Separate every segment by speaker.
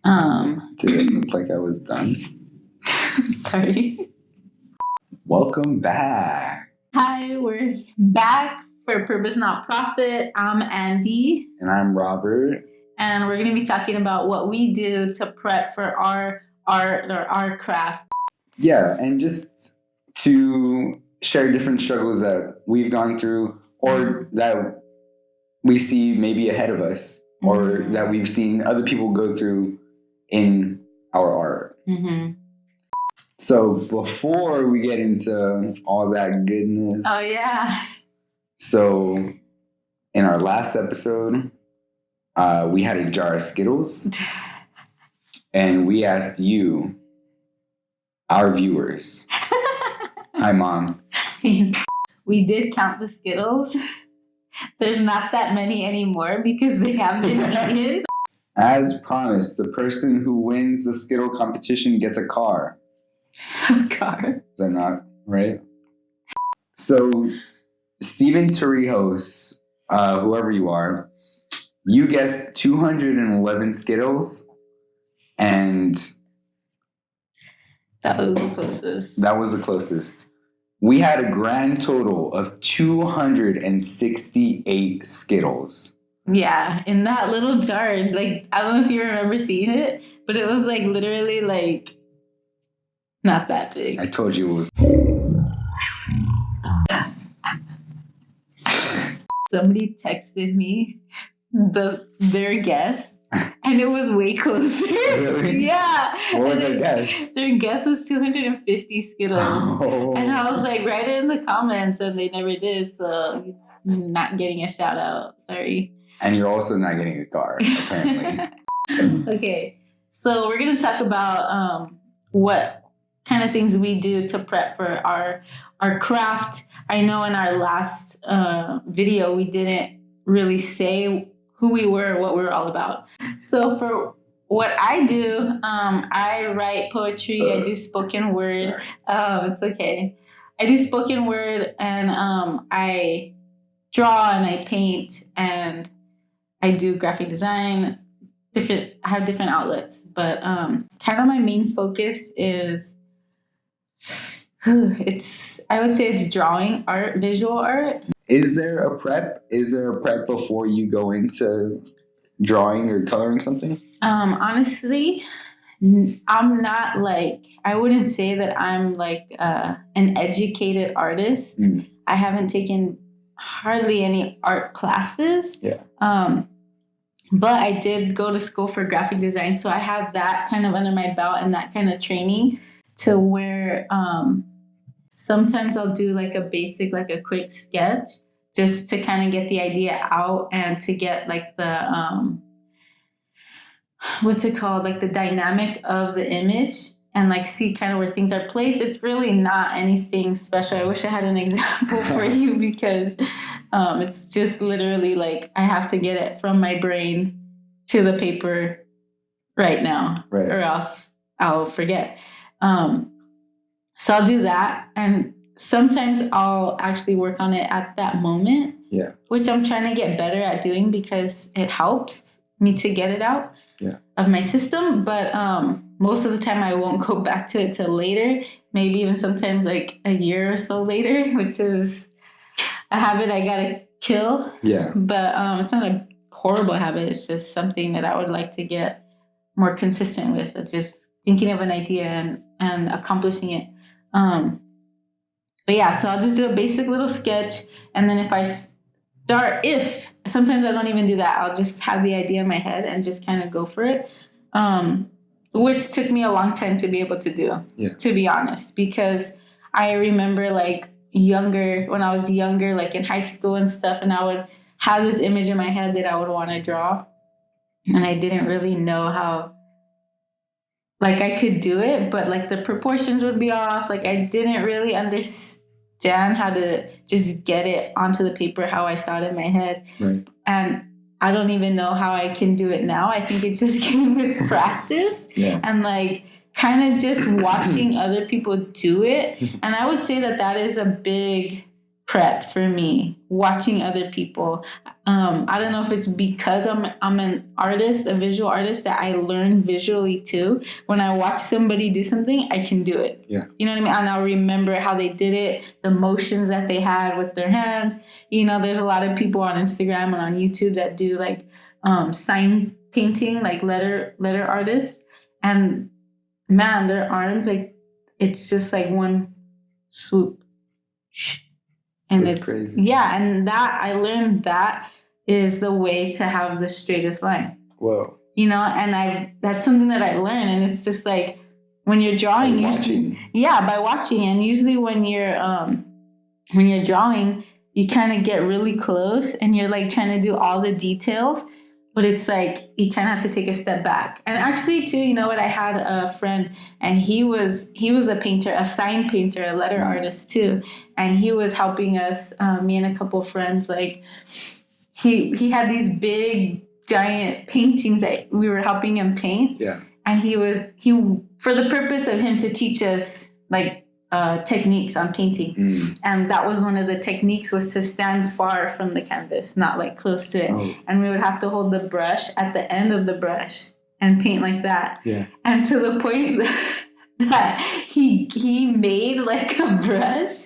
Speaker 1: Did it look like I was done?
Speaker 2: Sorry.
Speaker 1: Welcome back.
Speaker 2: Hi, we're back for Purpose Not Profit. I'm Andy.
Speaker 1: And I'm Robert.
Speaker 2: And we're going to be talking about what we do to prep for our art or our craft.
Speaker 1: Yeah, and just to share different struggles that we've gone through or that we see maybe ahead of us or that we've seen other people go through in our art.
Speaker 2: Mm-hmm.
Speaker 1: So before we get into all that goodness.
Speaker 2: Oh, yeah.
Speaker 1: So in our last episode, we had a jar of Skittles. And we asked you, our viewers. Hi, Mom.
Speaker 2: We did count the Skittles. There's not that many anymore because they have been eaten.
Speaker 1: As promised, the person who wins the Skittle competition gets a car.
Speaker 2: A car?
Speaker 1: Is that not right? So, Steven Torrijos, whoever you are, you guessed 211 Skittles, and
Speaker 2: that was the closest.
Speaker 1: That was the closest. We had a grand total of 268 Skittles.
Speaker 2: Yeah, in that little jar. Like, I don't know if you remember seeing it, but it was like literally like not that big.
Speaker 1: I told you it was.
Speaker 2: Somebody texted me their guess, and it was way closer.
Speaker 1: Really?
Speaker 2: Yeah.
Speaker 1: What was their guess?
Speaker 2: Their guess was 250 Skittles.
Speaker 1: Oh.
Speaker 2: And I was like, write it in the comments, and they never did, so not getting a shout out. Sorry.
Speaker 1: And you're also not getting a car, apparently.
Speaker 2: Okay, so we're going to talk about what kind of things we do to prep for our craft. I know in our last video, we didn't really say who we were, what we were all about. So for what I do, I write poetry, I do spoken word. It's okay. I do spoken word, and I draw and I paint, and I do graphic design. I have different outlets, but kind of my main focus is I would say it's drawing art, visual art.
Speaker 1: Is there a prep? Is there a prep before you go into drawing or coloring something?
Speaker 2: Honestly, I'm not like, I wouldn't say that I'm like an educated artist. I haven't taken hardly any art classes.
Speaker 1: Yeah.
Speaker 2: But I did go to school for graphic design, so I have that kind of under my belt and that kind of training to where sometimes I'll do like a basic, like a quick sketch just to kind of get the idea out and to get like the, what's it called? Like the dynamic of the image and like see kind of where things are placed. It's really not anything special. I wish I had an example for you because it's just literally like I have to get it from my brain to the paper right now,
Speaker 1: right,
Speaker 2: or else I'll forget. So I'll do that. And sometimes I'll actually work on it at that moment, which I'm trying to get better at doing because it helps me to get it out of my system. But most of the time I won't go back to it till later, maybe even sometimes like a year or so later, which is a habit I gotta kill.
Speaker 1: Yeah.
Speaker 2: But it's not a horrible habit. It's just something that I would like to get more consistent with. It's just thinking of an idea and accomplishing it. But yeah, so I'll just do a basic little sketch. And then if sometimes I don't even do that. I'll just have the idea in my head and just kind of go for it. Which took me a long time to be able to do, to be honest, because I remember like when I was younger, like in high school and stuff, and I would have this image in my head that I would want to draw. And I didn't really know how, like I could do it, but like the proportions would be off. Like I didn't really understand how to just get it onto the paper how I saw it in my head.
Speaker 1: Right.
Speaker 2: And I don't even know how I can do it now. I think it just came with practice and like kind of just watching other people do it. And I would say that is a big prep for me, watching other people. I don't know if it's because I'm an artist, a visual artist, that I learn visually too. When I watch somebody do something, I can do it.
Speaker 1: Yeah.
Speaker 2: You know what I mean? And I'll remember how they did it, the motions that they had with their hands. You know, there's a lot of people on Instagram and on YouTube that do like sign painting, like letter artists. And man, their arms, like, it's just like one swoop. And
Speaker 1: That's
Speaker 2: it's
Speaker 1: crazy.
Speaker 2: Yeah, and that I learned that is the way to have the straightest line.
Speaker 1: Whoa.
Speaker 2: You know, and that's something that I learned, and it's just like when you're drawing,
Speaker 1: By watching.
Speaker 2: by watching, and usually when you're drawing, you kind of get really close and you're like trying to do all the details, but it's like you kind of have to take a step back. And actually, too, you know what? I had a friend, and he was a painter, a sign painter, a letter artist too, and he was helping us, me and a couple of friends. Like he had these big, giant paintings that we were helping him paint.
Speaker 1: Yeah.
Speaker 2: And he for the purpose of him to teach us like techniques on painting. And that was one of the techniques, was to stand far from the canvas, not like close to it.
Speaker 1: Oh.
Speaker 2: And we would have to hold the brush at the end of the brush and paint like that.
Speaker 1: Yeah.
Speaker 2: And to the point that he made like a brush.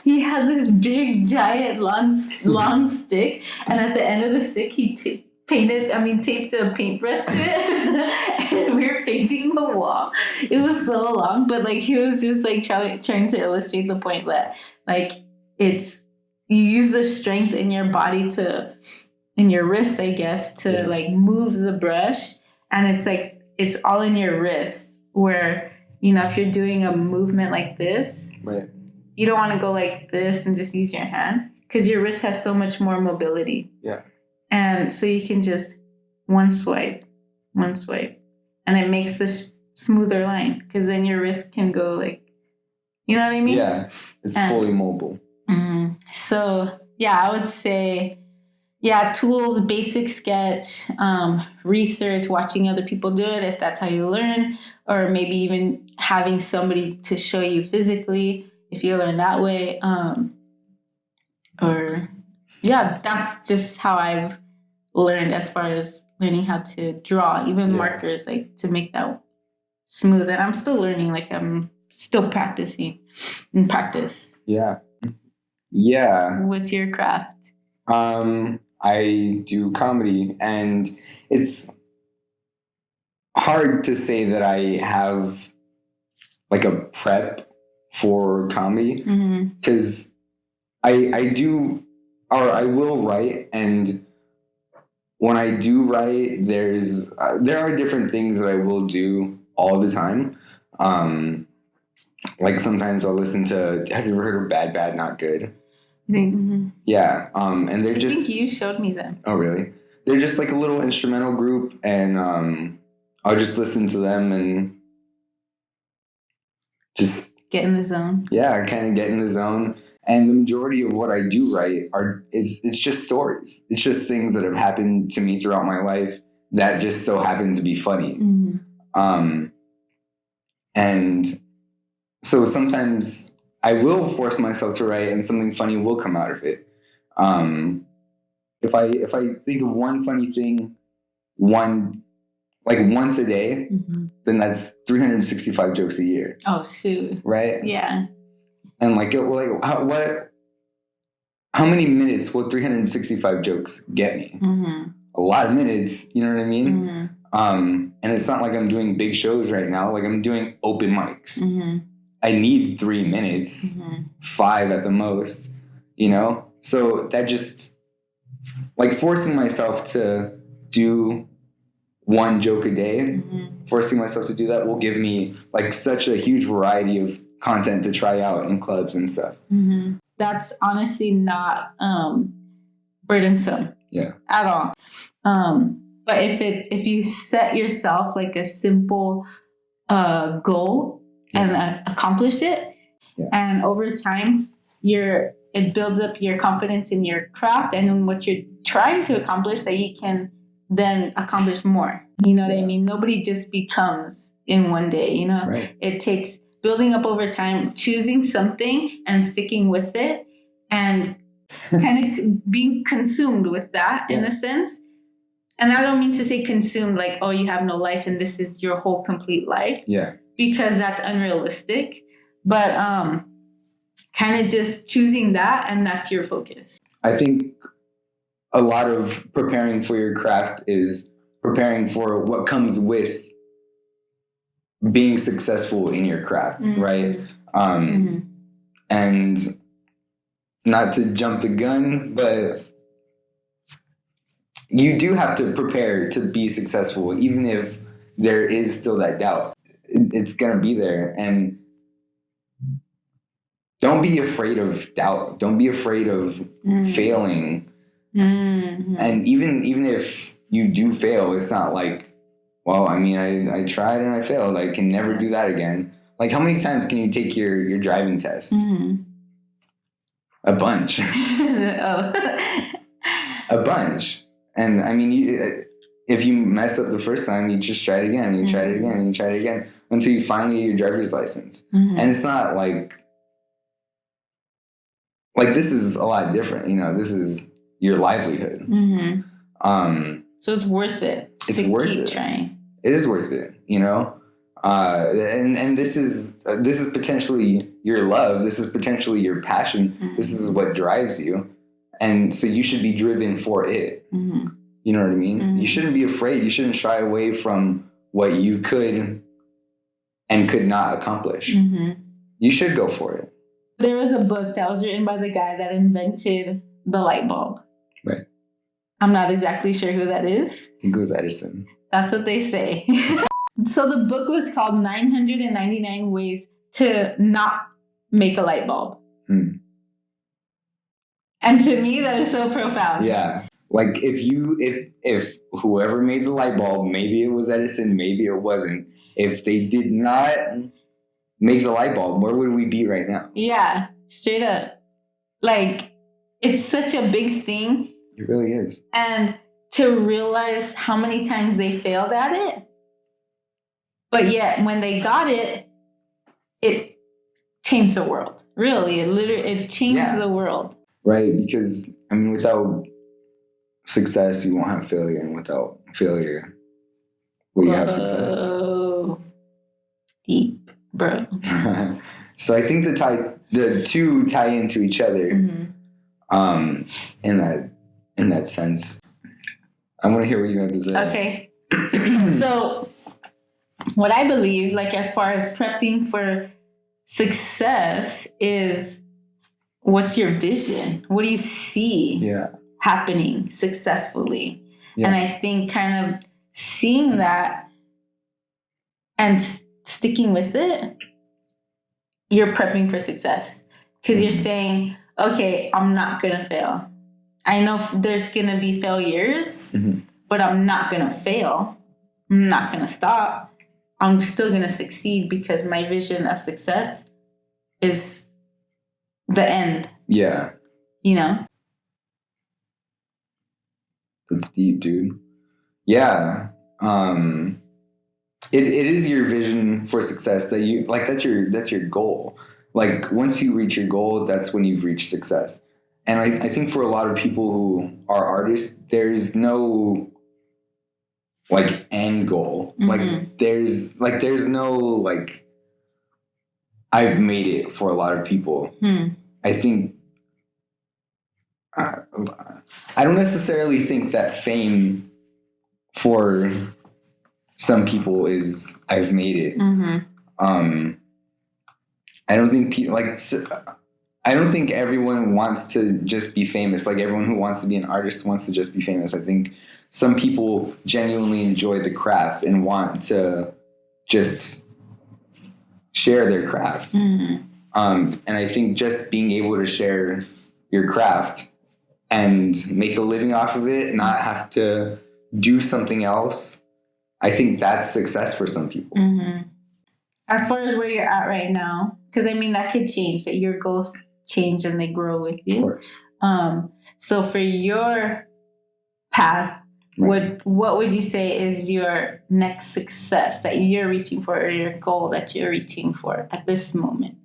Speaker 2: He had this big, giant, long stick, and at the end of the stick, he taped a paintbrush to it, and we were painting the wall. It was so long, but like he was just like trying to illustrate the point that like you use the strength in your body in your wrists, I guess, to like move the brush, and it's like it's all in your wrist. Where, you know, if you're doing a movement like this,
Speaker 1: right,
Speaker 2: you don't want to go like this and just use your hand, because your wrist has so much more mobility.
Speaker 1: Yeah.
Speaker 2: And so you can just one swipe, and it makes this smoother line, because then your wrist can go like, you know what I mean?
Speaker 1: Yeah, it's fully mobile.
Speaker 2: So yeah, I would say, tools, basic sketch, research, watching other people do it if that's how you learn, or maybe even having somebody to show you physically if you learn that way. That's just how I've learned as far as learning how to draw, even markers, like to make that smooth. And I'm still learning, like I'm still practicing and practice.
Speaker 1: Yeah. Yeah.
Speaker 2: What's your craft?
Speaker 1: I do comedy, and it's hard to say that I have like a prep for comedy, because I do, or I will write, and when I do write, there are different things that I will do all the time. Like sometimes I'll listen to, have you ever heard of Bad Bad Not Good?
Speaker 2: I think,
Speaker 1: yeah, and they're just...
Speaker 2: I think you showed me them.
Speaker 1: Oh, really? They're just like a little instrumental group, and I'll just listen to them and just...
Speaker 2: get in the zone.
Speaker 1: Yeah, kind of get in the zone. And the majority of what I do write it's just stories. It's just things that have happened to me throughout my life that just so happen to be funny. And so sometimes I will force myself to write, and something funny will come out of it. If I think of one funny thing, once a day, then that's 365 jokes a year.
Speaker 2: Oh, shoot!
Speaker 1: Right?
Speaker 2: Yeah.
Speaker 1: And how many minutes will 365 jokes get me? A lot of minutes. You know what I mean? And it's not like I'm doing big shows right now. Like I'm doing open mics. I need 3 minutes, 5 at the most, you know? So that just, like, forcing myself to do one joke a day, forcing myself to do that will give me, like, such a huge variety of content to try out in clubs and stuff.
Speaker 2: That's honestly not burdensome.
Speaker 1: Yeah.
Speaker 2: At all. But if you set yourself, like, a simple goal, and accomplish it, and over time it builds up your confidence in your craft and in what you're trying to accomplish, that you can then accomplish more. You know what I mean? Nobody just becomes in one day, you know?
Speaker 1: Right.
Speaker 2: It takes building up over time, choosing something and sticking with it, and kind of being consumed with that in a sense. And I don't mean to say consumed like, oh, you have no life and this is your whole complete life.
Speaker 1: Yeah.
Speaker 2: Because that's unrealistic. But kind of just choosing that, and that's your focus.
Speaker 1: I think a lot of preparing for your craft is preparing for what comes with being successful in your craft, right? And not to jump the gun, but you do have to prepare to be successful, even if there is still that doubt. It's going to be there. And don't be afraid of doubt. Don't be afraid of failing. And even if you do fail, it's not like, well, I mean, I tried and I failed. I can never do that again. Like, how many times can you take your driving test? A bunch. A bunch. And I mean, if you mess up the first time, you just try it again, and you try it again, and you try it again until you finally get your driver's license. And it's not like this is a lot different. You know, this is your livelihood.
Speaker 2: So it's worth it.
Speaker 1: It's worth
Speaker 2: keep
Speaker 1: it.
Speaker 2: Trying.
Speaker 1: It is worth it. You know, and this is potentially your love. This is potentially your passion. This is what drives you. And so you should be driven for it. You know what I mean? You shouldn't be afraid. You shouldn't shy away from what you could and could not accomplish. You should go for it.
Speaker 2: There was a book that was written by the guy that invented the light bulb.
Speaker 1: Right.
Speaker 2: I'm not exactly sure who that is.
Speaker 1: I think it was Edison.
Speaker 2: That's what they say. So the book was called 999 Ways to Not Make a Light Bulb. And to me, that is so profound.
Speaker 1: Yeah. Like if whoever made the light bulb, maybe it was Edison, maybe it wasn't. If they did not make the light bulb, where would we be right now?
Speaker 2: Yeah, straight up. Like, it's such a big thing.
Speaker 1: It really is.
Speaker 2: And to realize how many times they failed at it, but yet when they got it, it changed the world. Really, it changed the world.
Speaker 1: Right, because, I mean, without success, you won't have failure. And without failure, will you have success?
Speaker 2: Oh, deep, bro.
Speaker 1: So I think the two tie into each other in that sense. I want to hear what you have to say.
Speaker 2: Okay. So what I believe, like as far as prepping for success is, what's your vision? What do you see happening successfully? And I think kind of seeing that and sticking with it, you're prepping for success. Because you're saying, okay, I'm not going to fail. I know there's going to be failures, but I'm not going to fail. I'm not going to stop. I'm still going to succeed because my vision of success is the end.
Speaker 1: Yeah.
Speaker 2: You know?
Speaker 1: That's deep, dude. Yeah. It is your vision for success that you like. That's your goal. Like, once you reach your goal, that's when you've reached success. And I think for a lot of people who are artists, there's no like end goal. Like there's no like I've made it for a lot of people. I think I don't necessarily think that fame for some people is I've made it. I don't think I don't think everyone wants to just be famous. Like, everyone who wants to be an artist wants to just be famous. I think some people genuinely enjoy the craft and want to just share their craft. And I think just being able to share your craft and make a living off of it, not have to do something else, I think that's success for some people.
Speaker 2: As far as where you're at right now, because I mean, that could change, that your goals change and they grow with you.
Speaker 1: Of course.
Speaker 2: So for your path, what would you say is your next success that you're reaching for, or your goal that you're reaching for at this moment?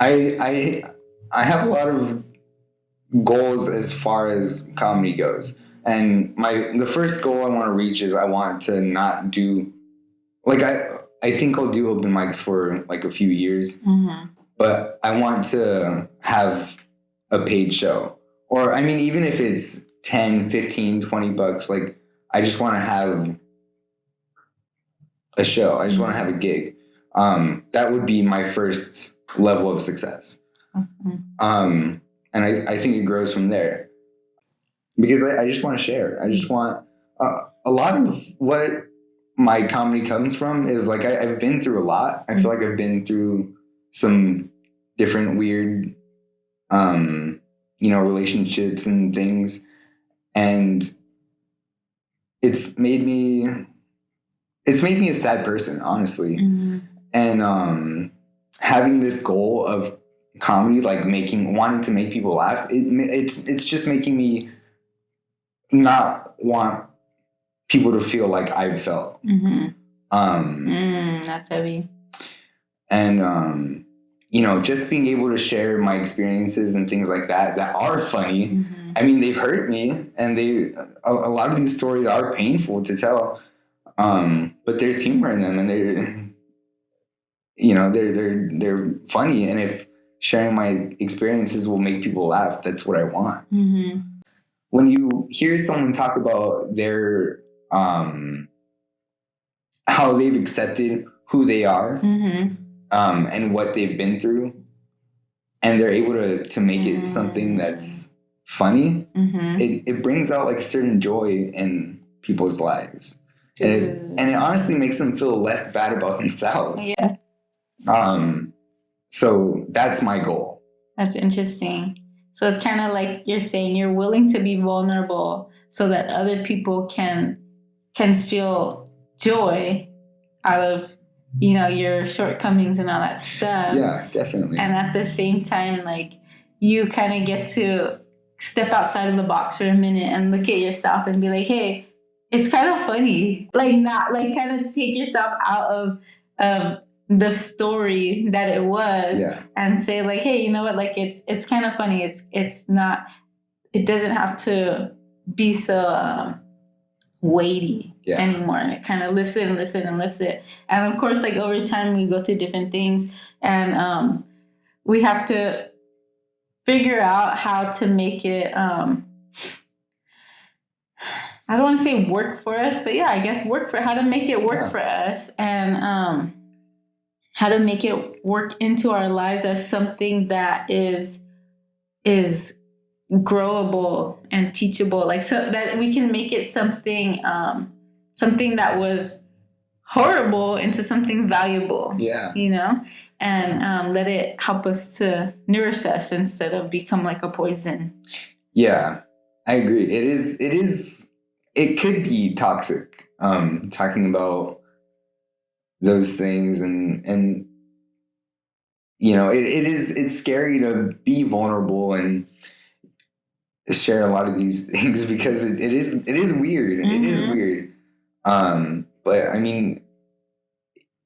Speaker 1: I have a lot of goals as far as comedy goes. And the first goal I want to reach is I want to not do like I think I'll do open mics for like a few years, but I want to have a paid show. Or I mean, even if it's 10, 15, $20, like I just want to have a show. I just want to have a gig. That would be my first level of success.
Speaker 2: Awesome.
Speaker 1: And I think it grows from there because I just want to share. I just want a lot of what my comedy comes from is like I've been through a lot. I feel like I've been through some different weird, relationships and things, and it's made me a sad person, honestly. And having this goal of comedy, like wanting to make people laugh, it's just making me not want people to feel like I've felt.
Speaker 2: That's heavy.
Speaker 1: And just being able to share my experiences and things like that are funny. I mean, they've hurt me, and a lot of these stories are painful to tell. But there's humor in them, and they're funny. And if sharing my experiences will make people laugh, that's what I want. When you hear someone talk about their how they've accepted who they are, and what they've been through, and they're able to make it something that's funny, it brings out like a certain joy in people's lives. And it honestly makes them feel less bad about themselves.
Speaker 2: Yeah.
Speaker 1: So that's my goal.
Speaker 2: That's interesting. So it's kind of like you're saying you're willing to be vulnerable so that other people can feel joy out of, your shortcomings and all that stuff.
Speaker 1: Yeah, definitely.
Speaker 2: And at the same time, like, you kind of get to step outside of the box for a minute and look at yourself and be like, hey, it's kind of funny. Like, not like kind of take yourself out of the story that it was, and say like, hey, you know what? Like, it's kind of funny. It's not. It doesn't have to be so weighty anymore. And it kind of lifts it and lifts it and lifts it. And of course, like, over time, we go through different things, and we have to figure out how to make it. I don't want to say work for us, but yeah, I guess how to make it work for us, and how to make it work into our lives as something that is growable and teachable, like, so that we can make it something that was horrible into something valuable. And let it help us to nourish us instead of become like a poison.
Speaker 1: Yeah, I agree. It could be toxic, talking about those things, and it's scary to be vulnerable and share a lot of these things because it is weird. It is weird. But I mean,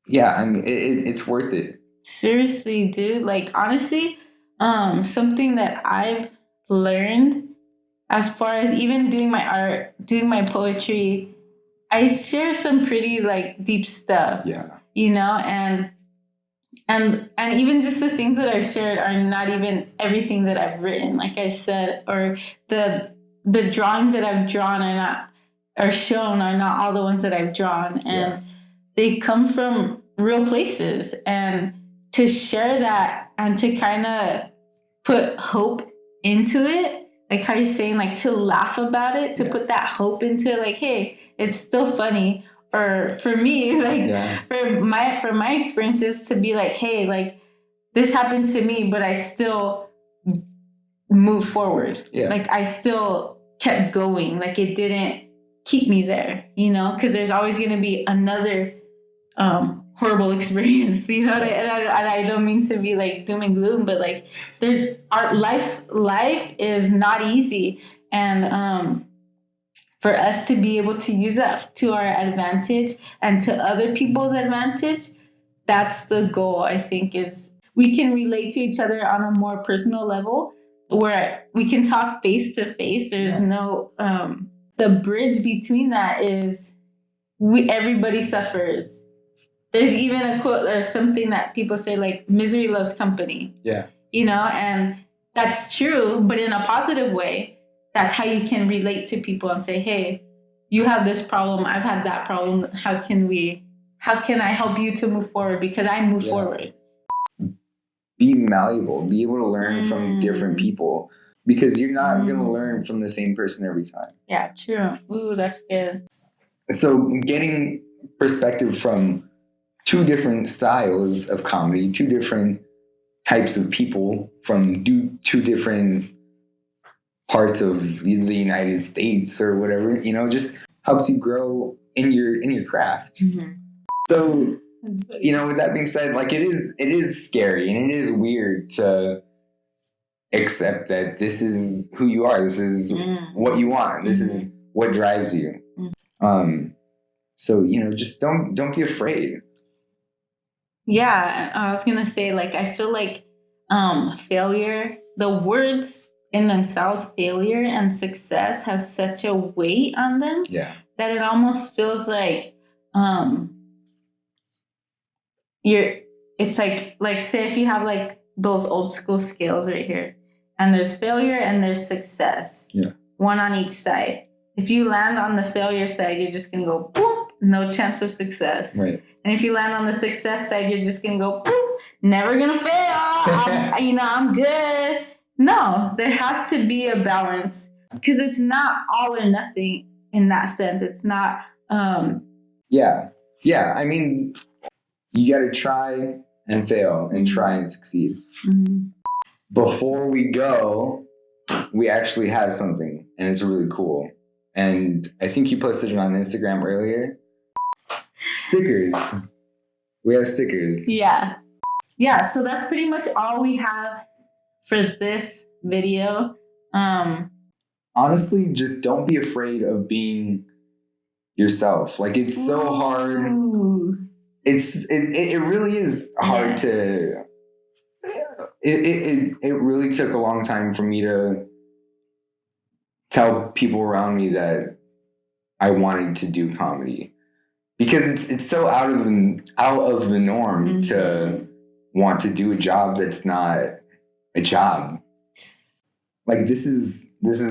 Speaker 1: it's worth it.
Speaker 2: Seriously, dude. Like, honestly, something that I've learned as far as even doing my art, doing my poetry, I share some pretty like deep stuff. And even just the things that I've shared are not even everything that I've written, like I said, or the drawings that I've drawn are not all the ones that I've drawn, and they come from real places. And to share that and to kind of put hope into it, like how you're saying, like, to laugh about it, to put that hope into it, like, hey, it's still funny. Or for me, like, for my experiences, to be like, hey, like, this happened to me, but I still moved forward. Like, I still kept going. Like, it didn't keep me there, because there's always going to be another horrible experience, and I don't mean to be like doom and gloom, but like, life is not easy, and for us to be able to use that to our advantage and to other people's advantage, that's the goal, I think, is we can relate to each other on a more personal level where we can talk face to face. There's no the bridge between that is everybody suffers. There's even a quote or something that people say like misery loves company.
Speaker 1: Yeah.
Speaker 2: You know, and that's true, but in a positive way. That's how you can relate to people and say, hey, you have this problem, I've had that problem. How can I help you to move forward? Because I move forward.
Speaker 1: Be malleable, be able to learn from different people, because you're not going to learn from the same person every time.
Speaker 2: Yeah, true. Ooh, that's good.
Speaker 1: So getting perspective from two different styles of comedy, two different types of people from two different parts of the United States or whatever, you know, just helps you grow in your craft.
Speaker 2: Mm-hmm.
Speaker 1: So, you know, with that being said, like it is scary and it is weird to accept that this is who you are. This is what you want. This is what drives you. So, you know, just don't be afraid.
Speaker 2: Yeah, I was gonna say, like, I feel like failure, the words in themselves, failure and success, have such a weight on them that it almost feels like it's like say if you have like those old school scales right here, and there's failure and there's success, one on each side. If you land on the failure side, you're just gonna go boop, no chance of success.
Speaker 1: Right.
Speaker 2: And if you land on the success side, you're just gonna go boop, never gonna fail. I'm good. No, there has to be a balance, because it's not all or nothing in that sense. It's not.
Speaker 1: Yeah. I mean, you got to try and fail and try and succeed.
Speaker 2: Mm-hmm.
Speaker 1: Before we go, we actually have something, and it's really cool. And I think you posted it on Instagram earlier. Stickers. We have stickers.
Speaker 2: Yeah. So that's pretty much all we have for this video.
Speaker 1: Honestly, just don't be afraid of being yourself. Like, it's so hard. It really is hard to. It really took a long time for me to tell people around me that I wanted to do comedy, because it's so out of the norm to want to do a job that's not a job. Like, this is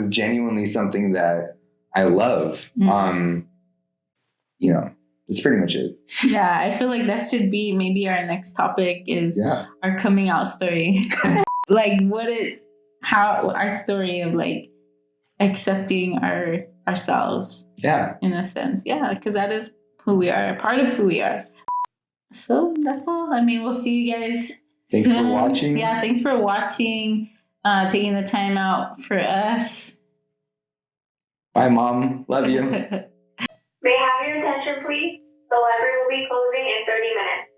Speaker 1: genuinely something that I love. You know, that's pretty much it.
Speaker 2: Yeah, I feel like that should be maybe our next topic is our coming out story. Like how our story of like accepting ourselves.
Speaker 1: Yeah.
Speaker 2: In a sense. Yeah, because that is who we are, a part of who we are. So that's all. I mean, we'll see you guys
Speaker 1: Thanks
Speaker 2: soon.
Speaker 1: for watching.
Speaker 2: Yeah, thanks for watching, taking the time out for us.
Speaker 1: Bye, Mom. Love you.
Speaker 3: May I have your attention, please? The library will be closing in 30 minutes.